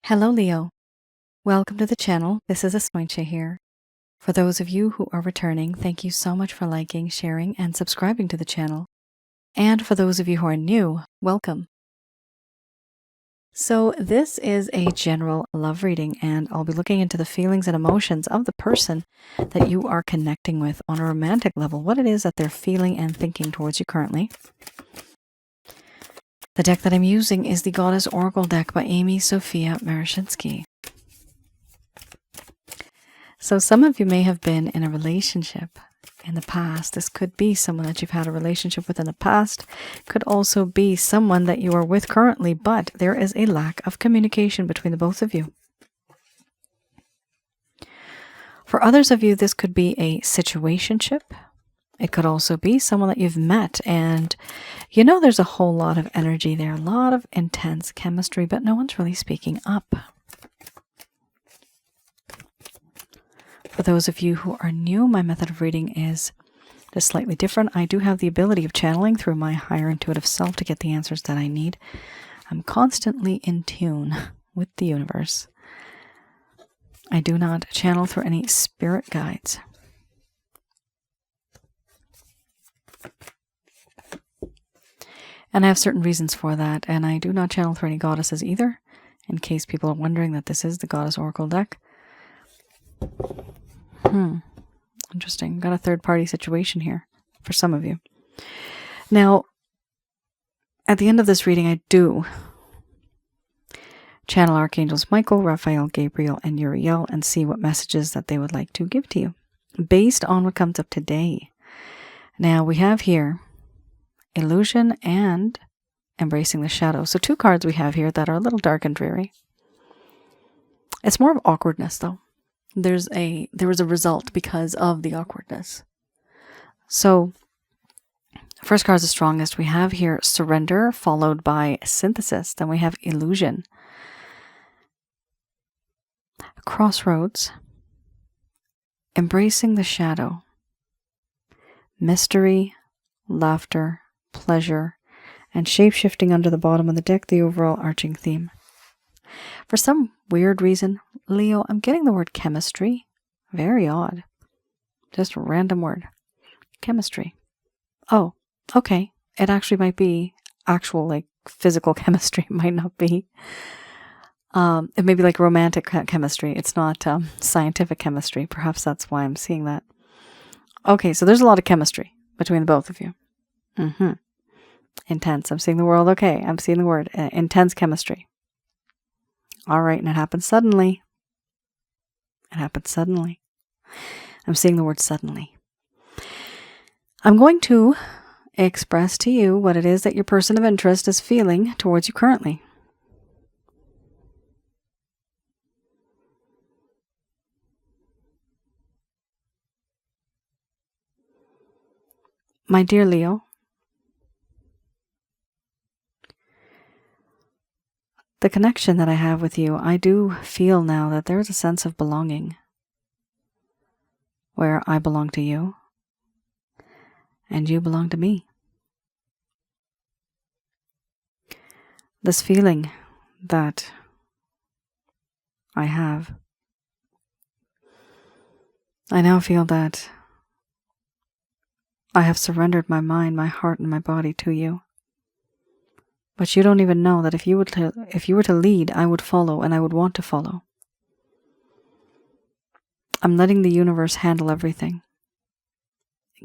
Hello, Leo. Welcome to the channel. This is Asnointia here. For those of you who are returning, thank you so much for liking, sharing, and subscribing to the channel. And for those of you who are new, welcome. So this is a general love reading, and I'll be looking into the feelings and emotions of the person that you are connecting with on a romantic level, what it is that they're feeling and thinking towards you currently. The deck that I'm using is the Goddess Oracle deck by Amy Sophia Marashinsky. So some of you may have been in a relationship in the past. This could be someone that you've had a relationship with in the past. Could also be someone that you are with currently, but there is a lack of communication between the both of you. For others of you, this could be a situationship. It could also be someone that you've met and you know there's a whole lot of energy there, a lot of intense chemistry, but no one's really speaking up. For those of you who are new, my method of reading is just slightly different. I do have the ability of channeling through my higher intuitive self to get the answers that I need. I'm constantly in tune with the universe. I do not channel through any spirit guides. And I have certain reasons for that, and I do not channel through any goddesses either, in case people are wondering that this is the Goddess Oracle deck. Interesting. Got a third-party situation here for some of you. Now, at the end of this reading, I do channel Archangels Michael, Raphael, Gabriel, and Uriel and see what messages that they would like to give to you based on what comes up today. Now, we have here Illusion and Embracing the Shadow. So two cards we have here that are a little dark and dreary. It's more of awkwardness, though. There was a result because of the awkwardness. So, first card is the strongest. We have here Surrender, followed by Synthesis. Then we have Illusion. Crossroads. Embracing the Shadow. Mystery, Laughter, Pleasure, and Shape-shifting under the bottom of the deck, the overall arching theme. For some weird reason, Leo, I'm getting the word chemistry. Very odd. Just a random word. Chemistry. Oh, okay. It actually might be actual, like, physical chemistry. It might not be. It may be like romantic chemistry. It's not scientific chemistry. Perhaps that's why I'm seeing that. Okay, so there's a lot of chemistry between the both of you. Intense. I'm seeing the word. Okay, I'm seeing the word. Intense chemistry. All right, and it happened suddenly. It happened suddenly. I'm seeing the word suddenly. I'm going to express to you what it is that your person of interest is feeling towards you currently. My dear Leo, the connection that I have with you, I do feel now that there is a sense of belonging where I belong to you and you belong to me. This feeling that I have, I now feel that I have surrendered my mind, my heart, and my body to you. But you don't even know that if you were to lead, I would follow and I would want to follow. I'm letting the universe handle everything,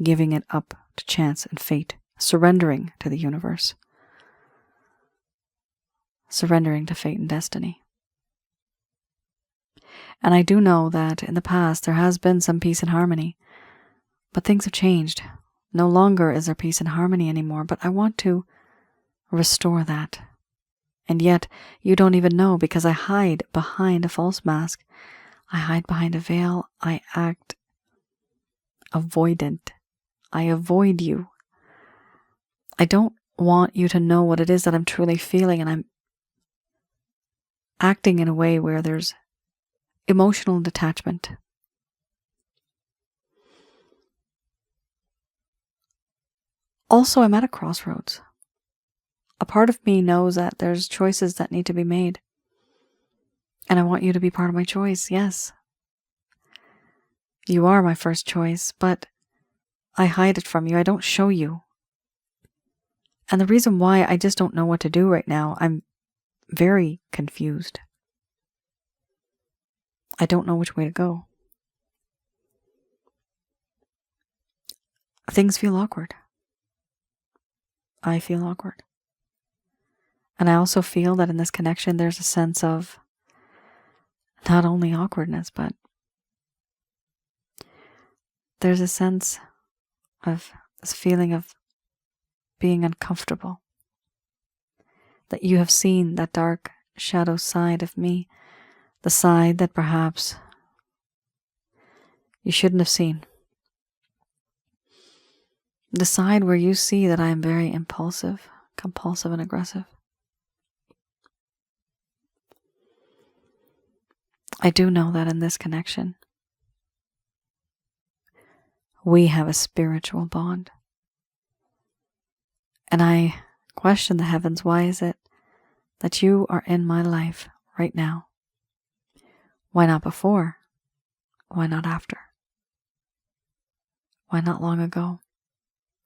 giving it up to chance and fate, surrendering to the universe, surrendering to fate and destiny. And I do know that in the past there has been some peace and harmony, but things have changed. No longer is there peace and harmony anymore, but I want to restore that. And yet you don't even know because I hide behind a false mask. I hide behind a veil. I act avoidant. I avoid you. I don't want you to know what it is that I'm truly feeling, and I'm acting in a way where there's emotional detachment. Also, I'm at a crossroads. A part of me knows that there's choices that need to be made. And I want you to be part of my choice, yes. You are my first choice, but I hide it from you. I don't show you. And the reason why I just don't know what to do right now, I'm very confused. I don't know which way to go. Things feel awkward. I feel awkward. And I also feel that in this connection, there's a sense of not only awkwardness, but there's a sense of this feeling of being uncomfortable. That you have seen that dark shadow side of me, the side that perhaps you shouldn't have seen. The side where you see that I am very impulsive, compulsive, and aggressive. I do know that in this connection, we have a spiritual bond. And I question the heavens, why is it that you are in my life right now? Why not before? Why not after? Why not long ago?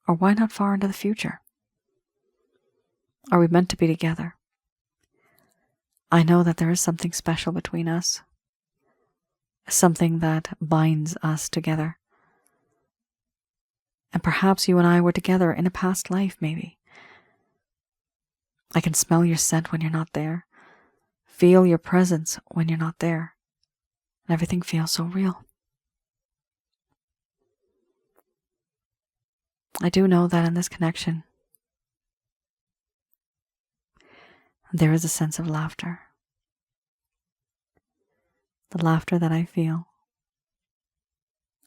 Or why not far into the future? Are we meant to be together? I know that there is something special between us. Something that binds us together. And perhaps you and I were together in a past life, maybe. I can smell your scent when you're not there. Feel your presence when you're not there. And everything feels so real. I do know that in this connection, there is a sense of laughter. The laughter that I feel.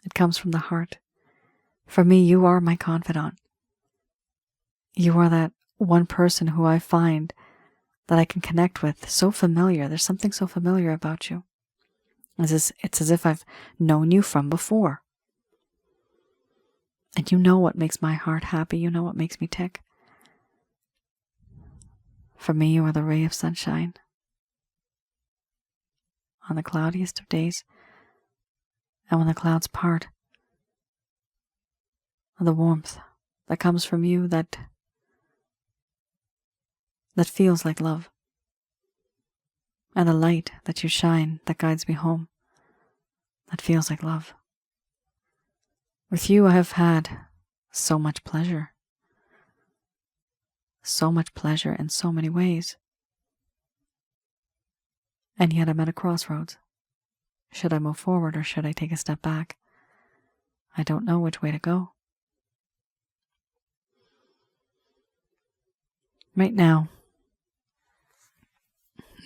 It comes from the heart. For me, you are my confidant. You are that one person who I find that I can connect with. So familiar. There's something so familiar about you. It's as if I've known you from before. And you know what makes my heart happy. You know what makes me tick. For me, you are the ray of sunshine on the cloudiest of days. And when the clouds part, the warmth that comes from you that feels like love. And the light that you shine that guides me home, that feels like love. With you I have had so much pleasure. So much pleasure in so many ways. And yet I'm at a crossroads. Should I move forward or should I take a step back? I don't know which way to go. Right now,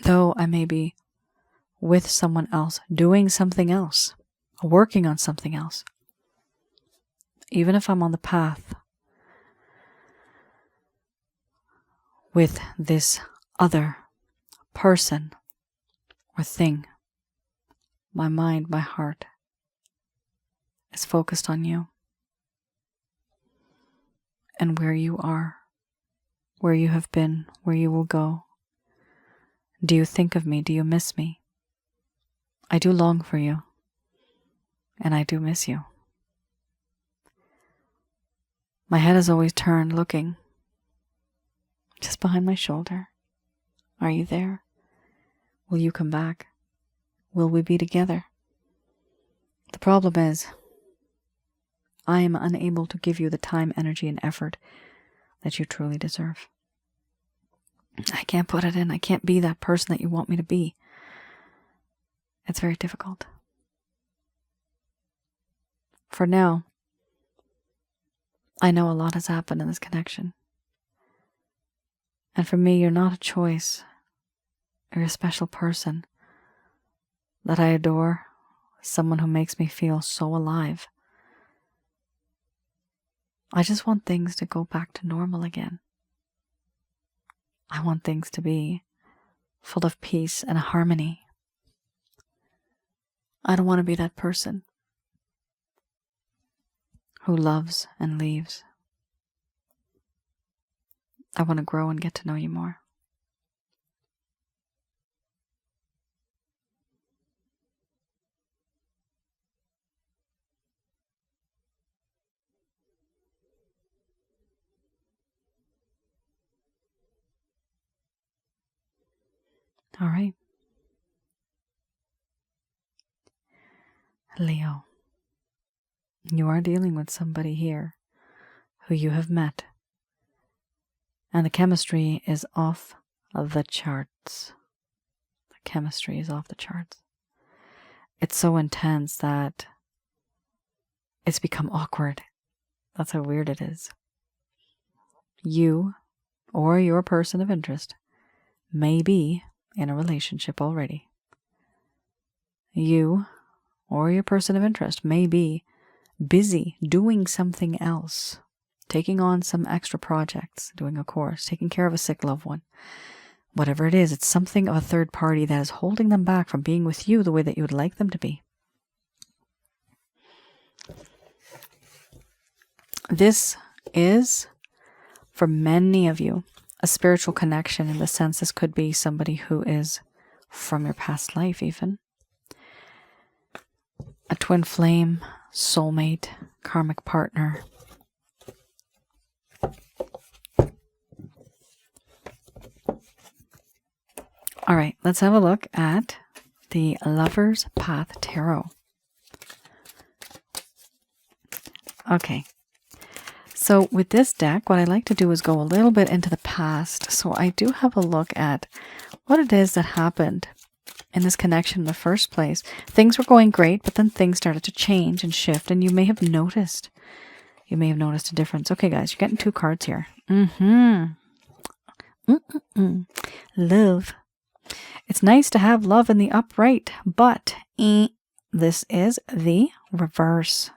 though I may be with someone else, doing something else, working on something else, even if I'm on the path with this other person or thing, my mind, my heart is focused on you and where you are, where you have been, where you will go. Do you think of me? Do you miss me? I do long for you, and I do miss you. My head is always turned, looking just behind my shoulder. Are you there? Will you come back? Will we be together? The problem is, I am unable to give you the time, energy, and effort that you truly deserve. I can't put it in. I can't be that person that you want me to be. It's very difficult. For now, I know a lot has happened in this connection. And for me, you're not a choice. You're a special person that I adore, someone who makes me feel so alive. I just want things to go back to normal again. I want things to be full of peace and harmony. I don't want to be that person who loves and leaves. I want to grow and get to know you more. All right. Leo, you are dealing with somebody here who you have met, and the chemistry is off the charts. The chemistry is off the charts. It's so intense that it's become awkward. That's how weird it is. You, or your person of interest, may be in a relationship already. You, or your person of interest, may be busy doing something else, taking on some extra projects, doing a course, taking care of a sick loved one. Whatever it is, it's something of a third party that is holding them back from being with you the way that you would like them to be. This is, for many of you, a spiritual connection, in the sense this could be somebody who is from your past life even. A twin flame, soulmate, karmic partner. All right, let's have a look at the Lover's Path Tarot. Okay. So with this deck, what I like to do is go a little bit into the past. So I do have a look at what it is that happened in this connection in the first place. Things were going great, but then things started to change and shift, and you may have noticed. You may have noticed a difference. Okay, guys, you're getting 2 cards here. Love. It's nice to have love in the upright, but this is the reverse.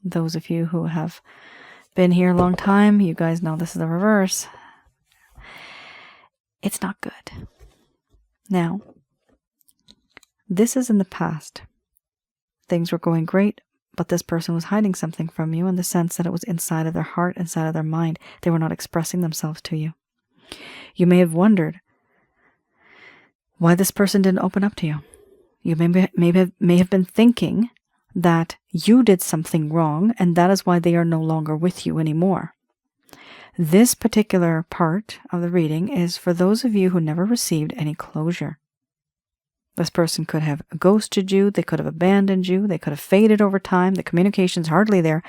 Those of you who have been here a long time, you guys know this is the reverse. It's not good. Now, this is in the past. Things were going great, but this person was hiding something from you, in the sense that it was inside of their heart, inside of their mind. They were not expressing themselves to you. You may have wondered why this person didn't open up to you. You may have been thinking that you did something wrong, and that is why they are no longer with you anymore. This particular part of the reading is for those of you who never received any closure. This person could have ghosted you, they could have abandoned you, they could have faded over time, the communication's hardly there.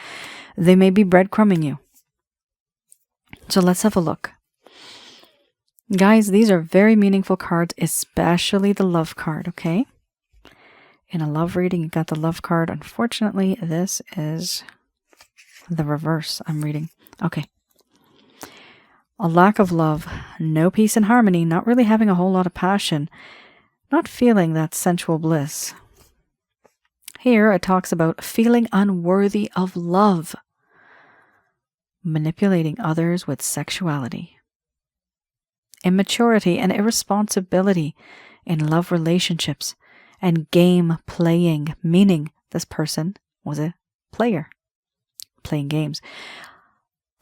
They may be breadcrumbing you. So let's have a look. Guys, these are very meaningful cards, especially the love card, okay? In a love reading, you got the love card. Unfortunately, this is the reverse I'm reading. Okay. A lack of love, no peace and harmony, not really having a whole lot of passion, not feeling that sensual bliss. Here it talks about feeling unworthy of love, manipulating others with sexuality, immaturity and irresponsibility in love relationships, and game playing, meaning this person was a player, playing games.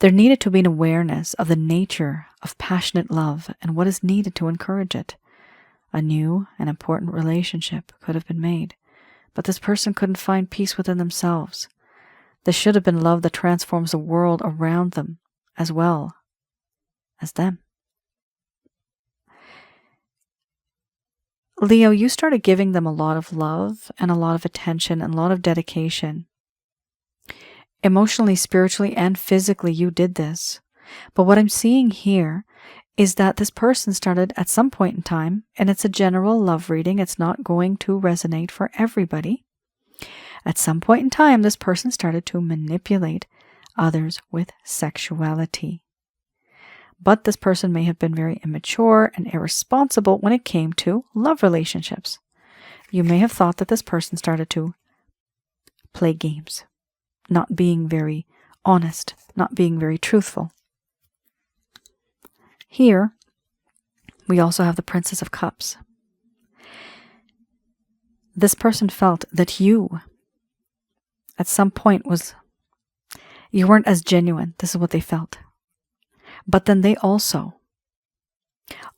There needed to be an awareness of the nature of passionate love and what is needed to encourage it. A new and important relationship could have been made, but this person couldn't find peace within themselves. This should have been love that transforms the world around them as well as them. Leo, you started giving them a lot of love and a lot of attention and a lot of dedication. Emotionally, spiritually, and physically, you did this. But what I'm seeing here is that this person started at some point in time, and it's a general love reading. It's not going to resonate for everybody. At some point in time, this person started to manipulate others with sexuality. But this person may have been very immature and irresponsible when it came to love relationships. You may have thought that this person started to play games, not being very honest, not being very truthful. Here, we also have the Princess of Cups. This person felt that you, at some point, you weren't as genuine. This is what they felt. But then they also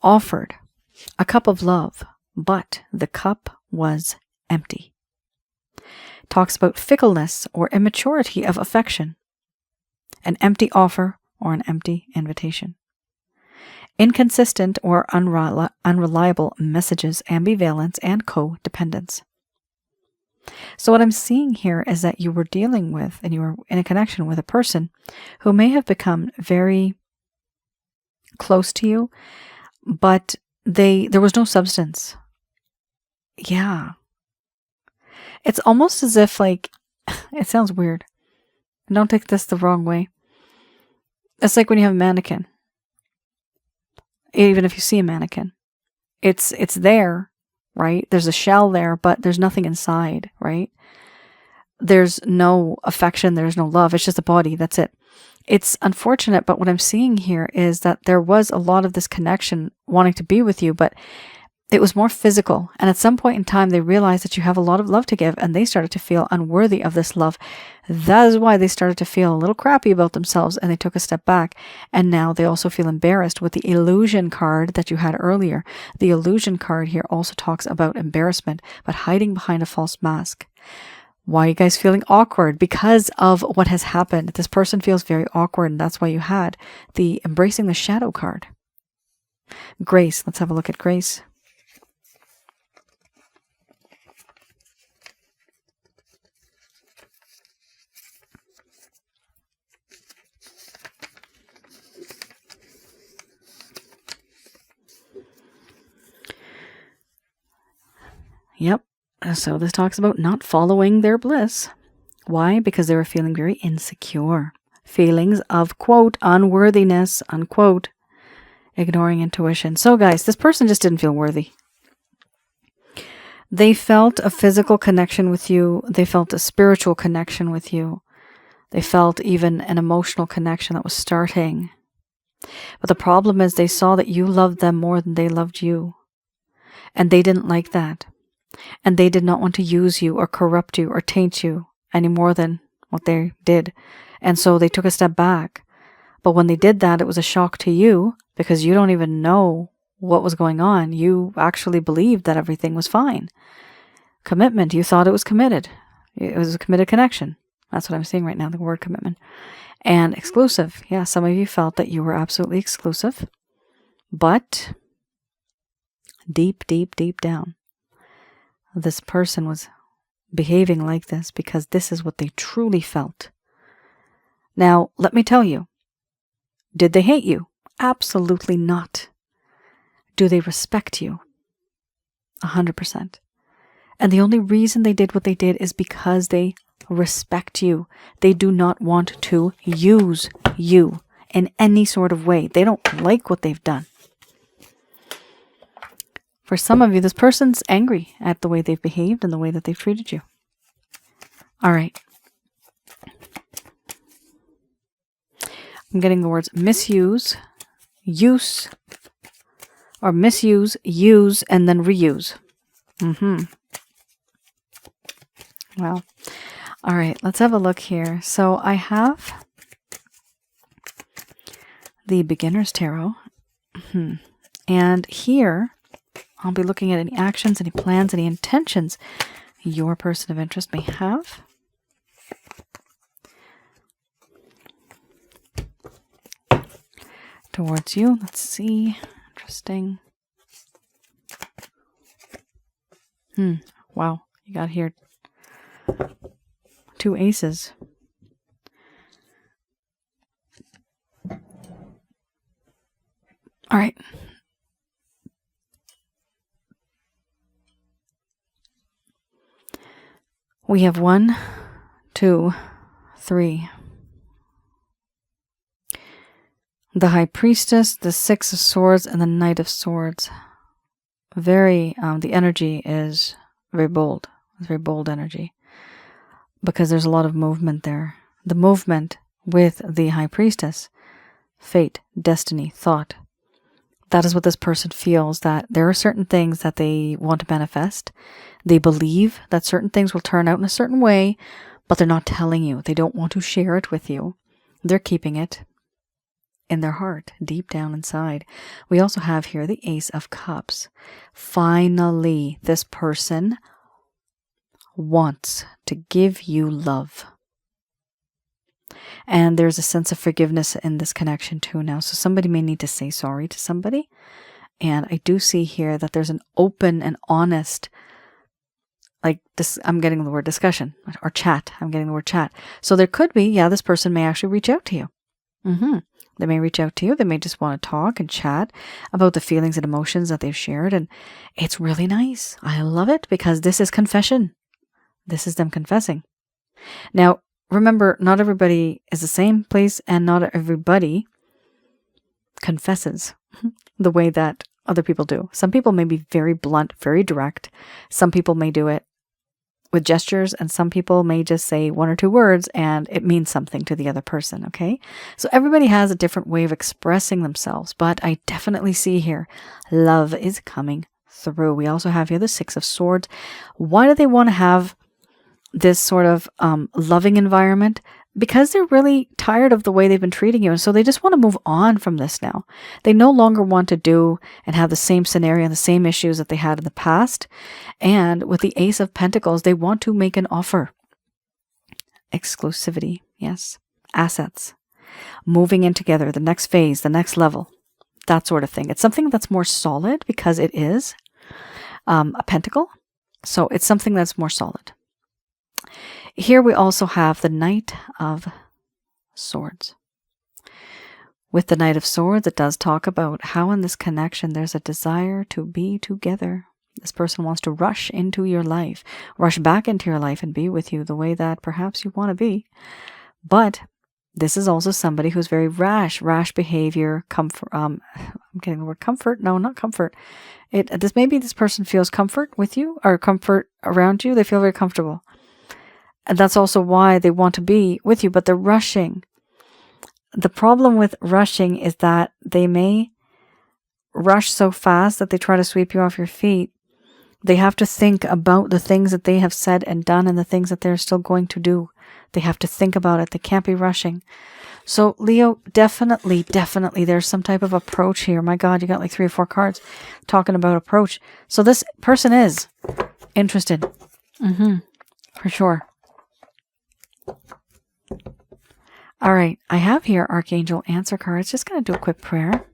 offered a cup of love, but the cup was empty. Talks about fickleness or immaturity of affection, an empty offer or an empty invitation. inconsistent or unreliable messages, ambivalence, and codependence. So what I'm seeing here is that you were dealing with, and you were in a connection with a person who may have become very close to you, but there was no substance. Yeah. It's almost as if, like, it sounds weird. Don't take this the wrong way. It's like when you have a mannequin. Even if you see a mannequin, it's there, right? There's a shell there, but there's nothing inside, right? There's no affection, there's no love. It's just a body, that's it. It's unfortunate, but what I'm seeing here is that there was a lot of this connection wanting to be with you, but it was more physical. And at some point in time, they realized that you have a lot of love to give, and they started to feel unworthy of this love. That is why they started to feel a little crappy about themselves, and they took a step back. And now they also feel embarrassed with the illusion card that you had earlier. The illusion card here also talks about embarrassment, but hiding behind a false mask. Why are you guys feeling awkward? Because of what has happened. This person feels very awkward, and that's why you had the embracing the shadow card. Grace. Let's have a look at Grace. Yep. So this talks about not following their bliss. Why? Because they were feeling very insecure. Feelings of, quote, unworthiness, unquote, ignoring intuition. So guys, this person just didn't feel worthy. They felt a physical connection with you. They felt a spiritual connection with you. They felt even an emotional connection that was starting. But the problem is they saw that you loved them more than they loved you. And they didn't like that. And they did not want to use you or corrupt you or taint you any more than what they did. And so they took a step back. But when they did that, it was a shock to you because you don't even know what was going on. You actually believed that everything was fine. Commitment, you thought it was committed. It was a committed connection. That's what I'm seeing right now, the word commitment. And exclusive. Yeah, some of you felt that you were absolutely exclusive. But deep, deep, deep down, this person was behaving like this because this is what they truly felt. Now, let me tell you, did they hate you? Absolutely not. Do they respect you? 100%. And the only reason they did what they did is because they respect you. They do not want to use you in any sort of way. They don't like what they've done. For some of you, this person's angry at the way they've behaved and the way that they've treated you. All right. I'm getting the words misuse, use, or misuse, use, and then reuse. Well, all right, let's have a look here. So I have the Beginner's Tarot. And here, I'll be looking at any actions, any plans, any intentions your person of interest may have. Towards you. Let's see. Interesting. Wow. You got here 2 aces. All right. We have 1, 2, 3. The High Priestess, the Six of Swords, and the Knight of Swords. Very, the energy is very bold. It's very bold energy. Because there's a lot of movement there. The movement with the High Priestess. Fate, destiny, thought. That is what this person feels, that there are certain things that they want to manifest. They believe that certain things will turn out in a certain way, but they're not telling you. They don't want to share it with you. They're keeping it in their heart, deep down inside. We also have here the Ace of Cups. Finally, this person wants to give you love. And there's a sense of forgiveness in this connection too now. So somebody may need to say sorry to somebody. And I do see here that there's an open and honest, like this, I'm getting the word discussion or chat. I'm getting the word chat. So there could be, yeah, this person may actually reach out to you. They may reach out to you. They may just want to talk and chat about the feelings and emotions that they've shared. And it's really nice. I love it because this is confession. This is them confessing. Now, remember, not everybody is the same place and not everybody confesses the way that other people do. Some people may be very blunt, very direct. Some people may do it with gestures, and some people may just say one or two words and it means something to the other person, okay? So everybody has a different way of expressing themselves, but I definitely see here love is coming through. We also have here the Six of Swords. Why do they want to have this sort of loving environment? Because they're really tired of the way they've been treating you. And so they just want to move on from this now. They no longer want to do and have the same scenario and the same issues that they had in the past. And with the Ace of Pentacles, they want to make an offer. Exclusivity, yes. Assets. Moving in together, the next phase, the next level. That sort of thing. It's something that's more solid because it is a pentacle. So it's something that's more solid. Here we also have the Knight of Swords. With the Knight of Swords, it does talk about how in this connection there's a desire to be together. This person wants to rush into your life, rush back into your life and be with you the way that perhaps you want to be. But this is also somebody who's very rash behavior, comfort. I'm getting the word comfort. No, not comfort. Maybe this person feels comfort with you or comfort around you. They feel very comfortable. And that's also why they want to be with you, but they're rushing. The problem with rushing is that they may rush so fast that they try to sweep you off your feet. They have to think about the things that they have said and done and the things that they're still going to do. They have to think about it. They can't be rushing. So Leo, definitely, there's some type of approach here. My God, you got like 3 or 4 cards talking about approach. So this person is interested. For sure. All right, I have here Archangel answer cards. Just going to do a quick prayer.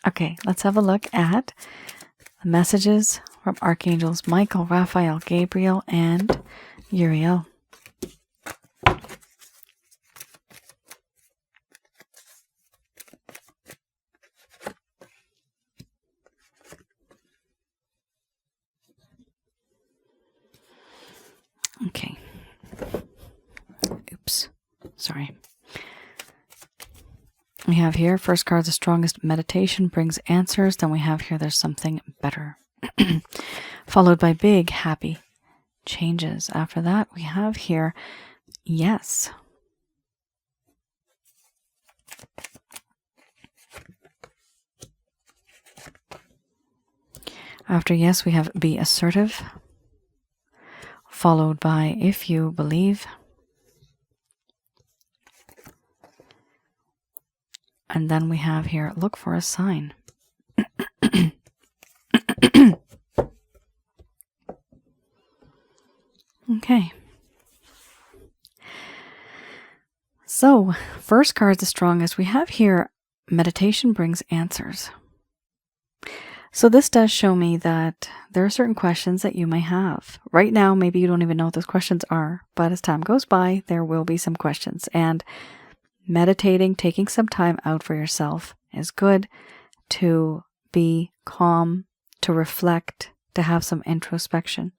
Okay, let's have a look at the messages from Archangels Michael, Raphael, Gabriel, and Uriel. Okay. Oops. Sorry. We have here, first card, the strongest meditation brings answers. Then we have here, there's something better. Followed by big, happy changes. After that, we have here, yes. After yes, we have be assertive. Followed by if you believe. And then we have here, look for a sign. Okay. So, first card is the strongest. We have here, meditation brings answers. So this does show me that there are certain questions that you may have. Right now, maybe you don't even know what those questions are, but as time goes by, there will be some questions. And meditating, taking some time out for yourself is good to be calm, to reflect, to have some introspection.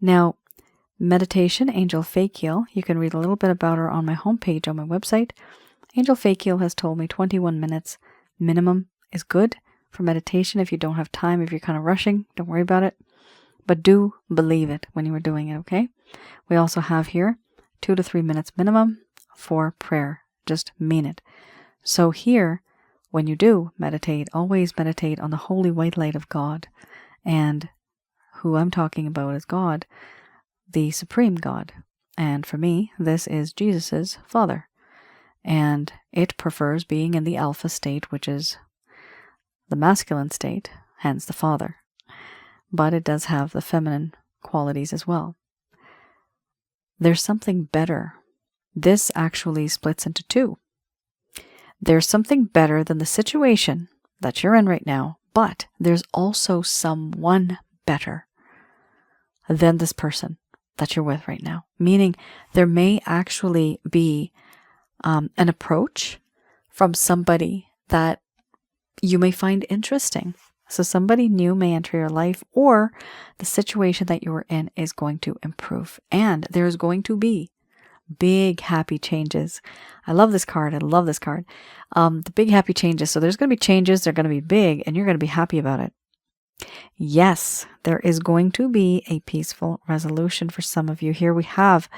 Now, meditation, Angel Fakiel, you can read a little bit about her on my homepage on my website. Angel Fakiel has told me 21 minutes minimum is good for meditation. If you don't have time, if you're kind of rushing, don't worry about it. But do believe it when you are doing it, okay? We also have here 2 to 3 minutes minimum for prayer. Just mean it. So here, when you do meditate, always meditate on the holy white light of God. And who I'm talking about is God, the supreme God. And for me, this is Jesus's Father. And it prefers being in the alpha state, which is the masculine state, hence the Father. but it does have the feminine qualities as well. There's something better. This actually splits into two. There's something better than the situation that you're in right now, but there's also someone better than this person that you're with right now. Meaning there may actually be an approach from somebody that you may find interesting. So somebody new may enter your life, or the situation that you are in is going to improve. And there's going to be big happy changes. I love this card. I love this card. The big happy changes. So there's going to be changes. They're going to be big, and you're going to be happy about it. Yes, there is going to be a peaceful resolution for some of you. Here we have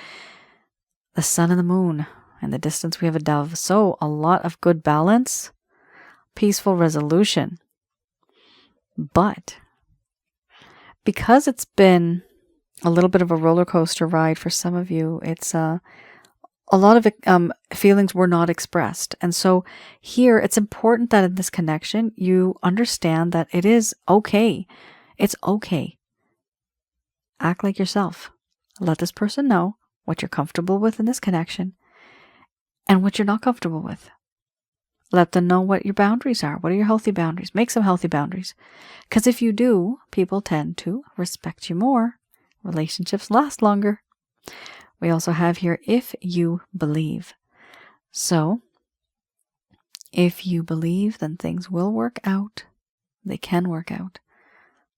the sun and the moon. In the distance, we have a dove. So a lot of good balance, peaceful resolution. But because it's been a little bit of a roller coaster ride for some of you, it's a lot of feelings were not expressed. And so here, it's important that in this connection, you understand that it is okay. It's okay. Act like yourself. Let this person know what you're comfortable with in this connection and what you're not comfortable with. Let them know what your boundaries are. What are your healthy boundaries? Make some healthy boundaries. Because if you do, people tend to respect you more. Relationships last longer. We also have here, if you believe. So, if you believe, then things will work out. They can work out.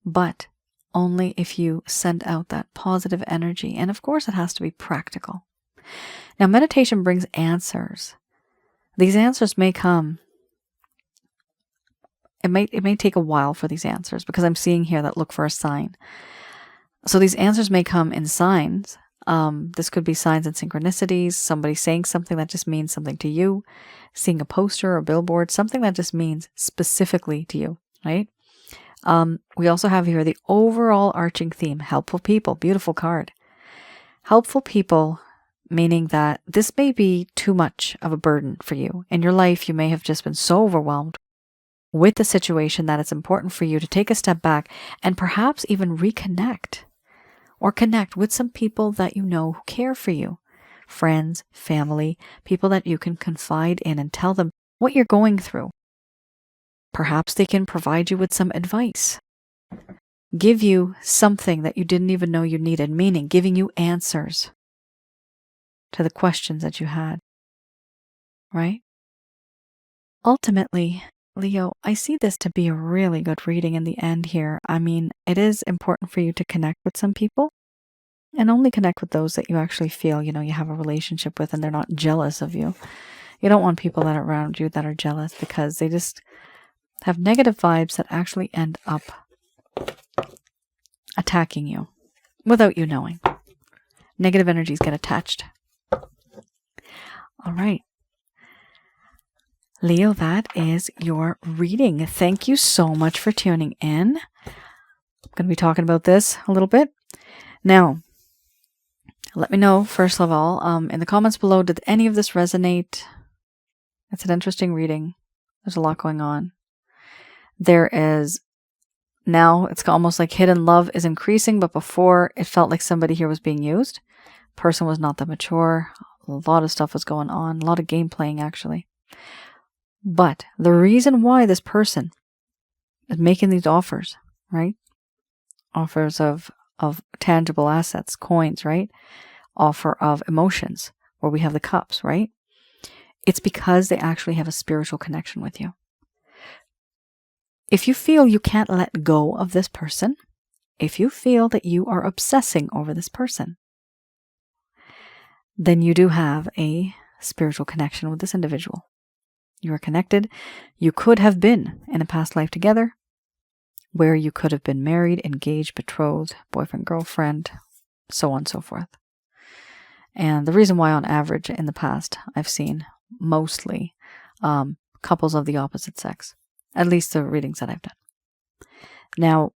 But only if you send out that positive energy. And of course, it has to be practical. Now, meditation brings answers. These answers may come. It may take a while for these answers, because I'm seeing here that look for a sign. So these answers may come in signs. This could be signs and synchronicities, somebody saying something that just means something to you, seeing a poster or a billboard, something that just means specifically to you, right? We also have here the overall arching theme, helpful people, beautiful card. Helpful people, meaning that this may be too much of a burden for you. In your life, you may have just been so overwhelmed with the situation that it's important for you to take a step back and perhaps even reconnect or connect with some people that you know who care for you. Friends, family, people that you can confide in and tell them what you're going through. Perhaps they can provide you with some advice. Give you something that you didn't even know you needed, meaning giving you answers to the questions that you had, right? Ultimately, Leo, I see this to be a really good reading in the end here. I mean, it is important for you to connect with some people, and only connect with those that you actually feel, you have a relationship with and they're not jealous of you. You don't want people that are around you that are jealous, because they just have negative vibes that actually end up attacking you without you knowing. Negative energies get attached. All right. Leo, that is your reading. Thank you so much for tuning in. I'm going to be talking about this a little bit. Now, let me know, first of all, in the comments below, did any of this resonate? It's an interesting reading. There's a lot going on. There is, now it's almost like hidden love is increasing, but before it felt like somebody here was being used. Person was not that mature. A lot of stuff was going on. A lot of game playing, actually. But the reason why this person is making these offers, right? Offers of tangible assets, coins, right? Offer of emotions, where we have the cups, right? It's because they actually have a spiritual connection with you. If you feel you can't let go of this person, if you feel that you are obsessing over this person, then you do have a spiritual connection with this individual. You are connected. You could have been in a past life together, where you could have been married, engaged, betrothed, boyfriend, girlfriend, so on and so forth. And the reason why on average in the past I've seen mostly couples of the opposite sex, at least the readings that I've done. Now,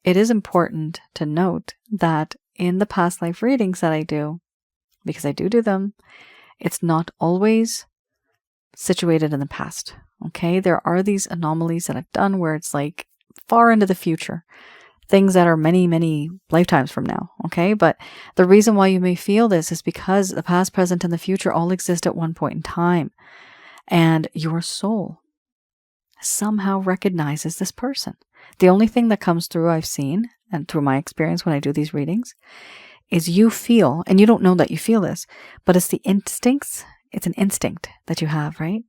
it is important to note that in the past life readings that I do, because I do them, it's not always situated in the past. Okay, there are these anomalies that I've done where it's like far into the future. things that are many, many lifetimes from now, okay? But the reason why you may feel this is because the past, present, and the future all exist at one point in time. And your soul somehow recognizes this person. The only thing that comes through, I've seen, and through my experience when I do these readings, is you feel, and you don't know that you feel this, but it's the instincts. It's an instinct that you have, right?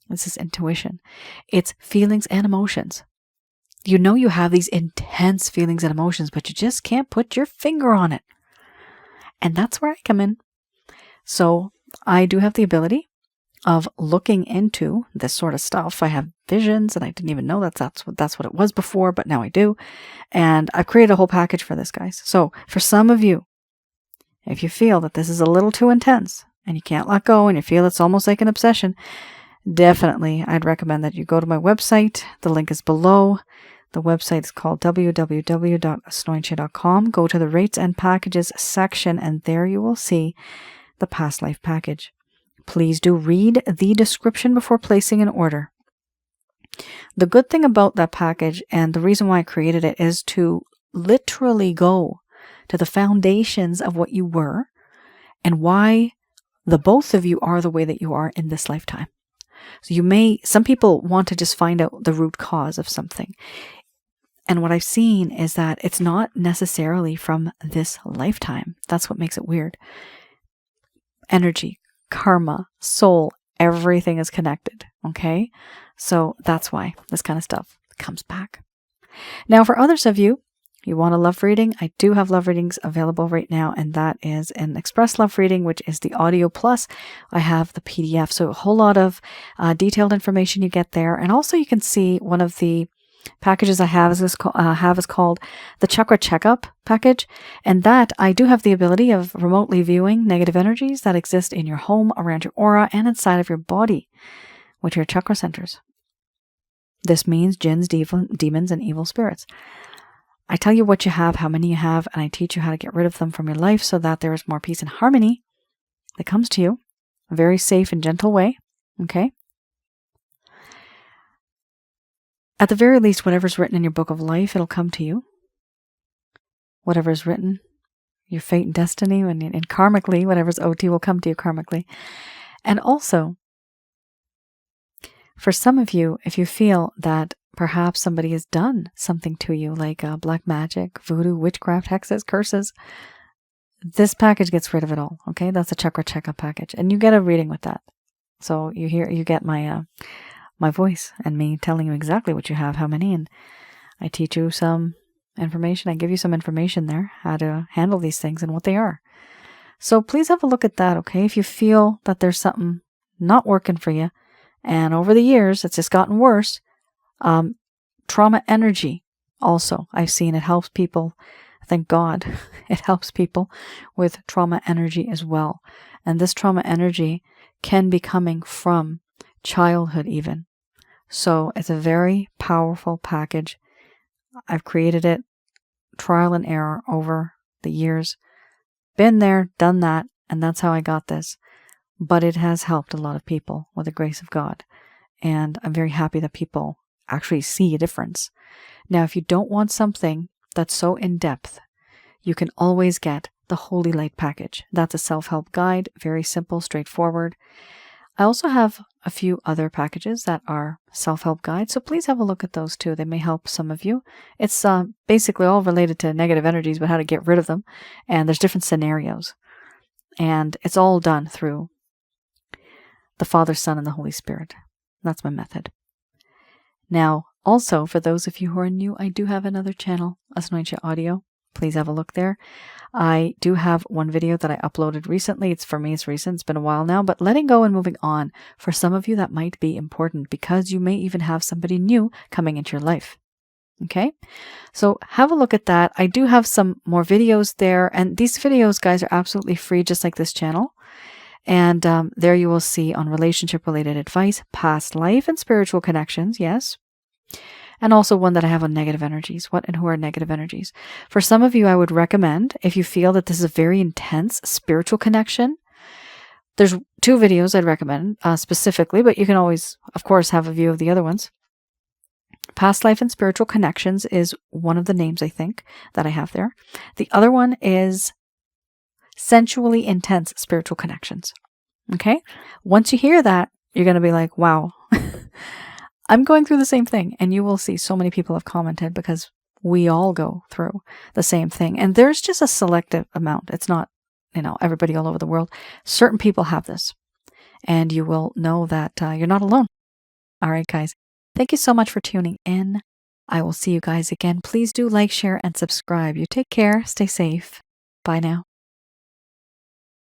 This is intuition. It's feelings and emotions. You know you have these intense feelings and emotions, but you just can't put your finger on it. And that's where I come in. So I do have the ability of looking into this sort of stuff. I have visions, and I didn't even know that's what it was before, but now I do. And I've created a whole package for this, guys. So for some of you, if you feel that this is a little too intense and you can't let go and you feel it's almost like an obsession, definitely I'd recommend that you go to my website. The link is below. The website is called www.asnointia.com. Go to the rates and packages section, and there you will see the past life package. Please do read the description before placing an order. The good thing about that package, and the reason why I created it, is to literally go to the foundations of what you were and why the both of you are the way that you are in this lifetime. So some people want to just find out the root cause of something. And what I've seen is that it's not necessarily from this lifetime. That's what makes it weird. Energy, karma, soul, everything is connected. Okay? So that's why this kind of stuff comes back. Now, for others of you, you want a love reading, I do have love readings available right now, and that is an express love reading, which is the audio plus. I have the PDF, so a whole lot of detailed information you get there. And also you can see one of the packages I have is called the Chakra Checkup package, and that I do have the ability of remotely viewing negative energies that exist in your home, around your aura, and inside of your body with your chakra centers. This means jinns, demons, and evil spirits. I tell you what you have, how many you have, and I teach you how to get rid of them from your life so that there is more peace and harmony that comes to you. A very safe and gentle way, okay? At the very least, whatever's written in your book of life, it'll come to you. Whatever's written, your fate and destiny, and karmically, whatever's OT will come to you karmically. And also, for some of you, if you feel that perhaps somebody has done something to you, like black magic, voodoo, witchcraft, hexes, curses, this package gets rid of it all, okay? That's a chakra checkup package, and you get a reading with that. So you get my voice and me telling you exactly what you have, how many, and I teach you some information. I give you some information there, how to handle these things and what they are. So please have a look at that, okay? If you feel that there's something not working for you, and over the years it's just gotten worse, trauma energy also, I've seen it helps people. Thank God it helps people with trauma energy as well. And this trauma energy can be coming from childhood even. So it's a very powerful package. I've created it, trial and error over the years. Been there, done that, and that's how I got this. But it has helped a lot of people with the grace of God. And I'm very happy that people actually see a difference. Now, if you don't want something that's so in-depth, you can always get the Holy Light package. That's a self-help guide, very simple, straightforward. I also have a few other packages that are self-help guides, so please have a look at those too. They may help some of you. It's basically all related to negative energies, but how to get rid of them. And there's different scenarios. And it's all done through the Father, Son, and the Holy Spirit. That's my method. Now, also, for those of you who are new, I do have another channel, Asnointia Audio. Please have a look there. I do have one video that I uploaded recently. For me, it's recent. It's been a while now. But letting go and moving on, for some of you, that might be important because you may even have somebody new coming into your life. Okay? So have a look at that. I do have some more videos there. And these videos, guys, are absolutely free, just like this channel. And there you will see on relationship-related advice, past life, and spiritual connections, yes. And also one that I have on negative energies. What and who are negative energies? For some of you, I would recommend, if you feel that this is a very intense spiritual connection, there's 2 videos I'd recommend specifically, but you can always, of course, have a view of the other ones. Past life and spiritual connections is one of the names, I think, that I have there. The other one is sensually intense spiritual connections. Okay? Once you hear that, you're going to be like, wow, I'm going through the same thing. And you will see so many people have commented because we all go through the same thing. And there's just a selective amount. It's not, everybody all over the world. Certain people have this. And you will know that you're not alone. All right, guys. Thank you so much for tuning in. I will see you guys again. Please do like, share, and subscribe. You take care. Stay safe. Bye now.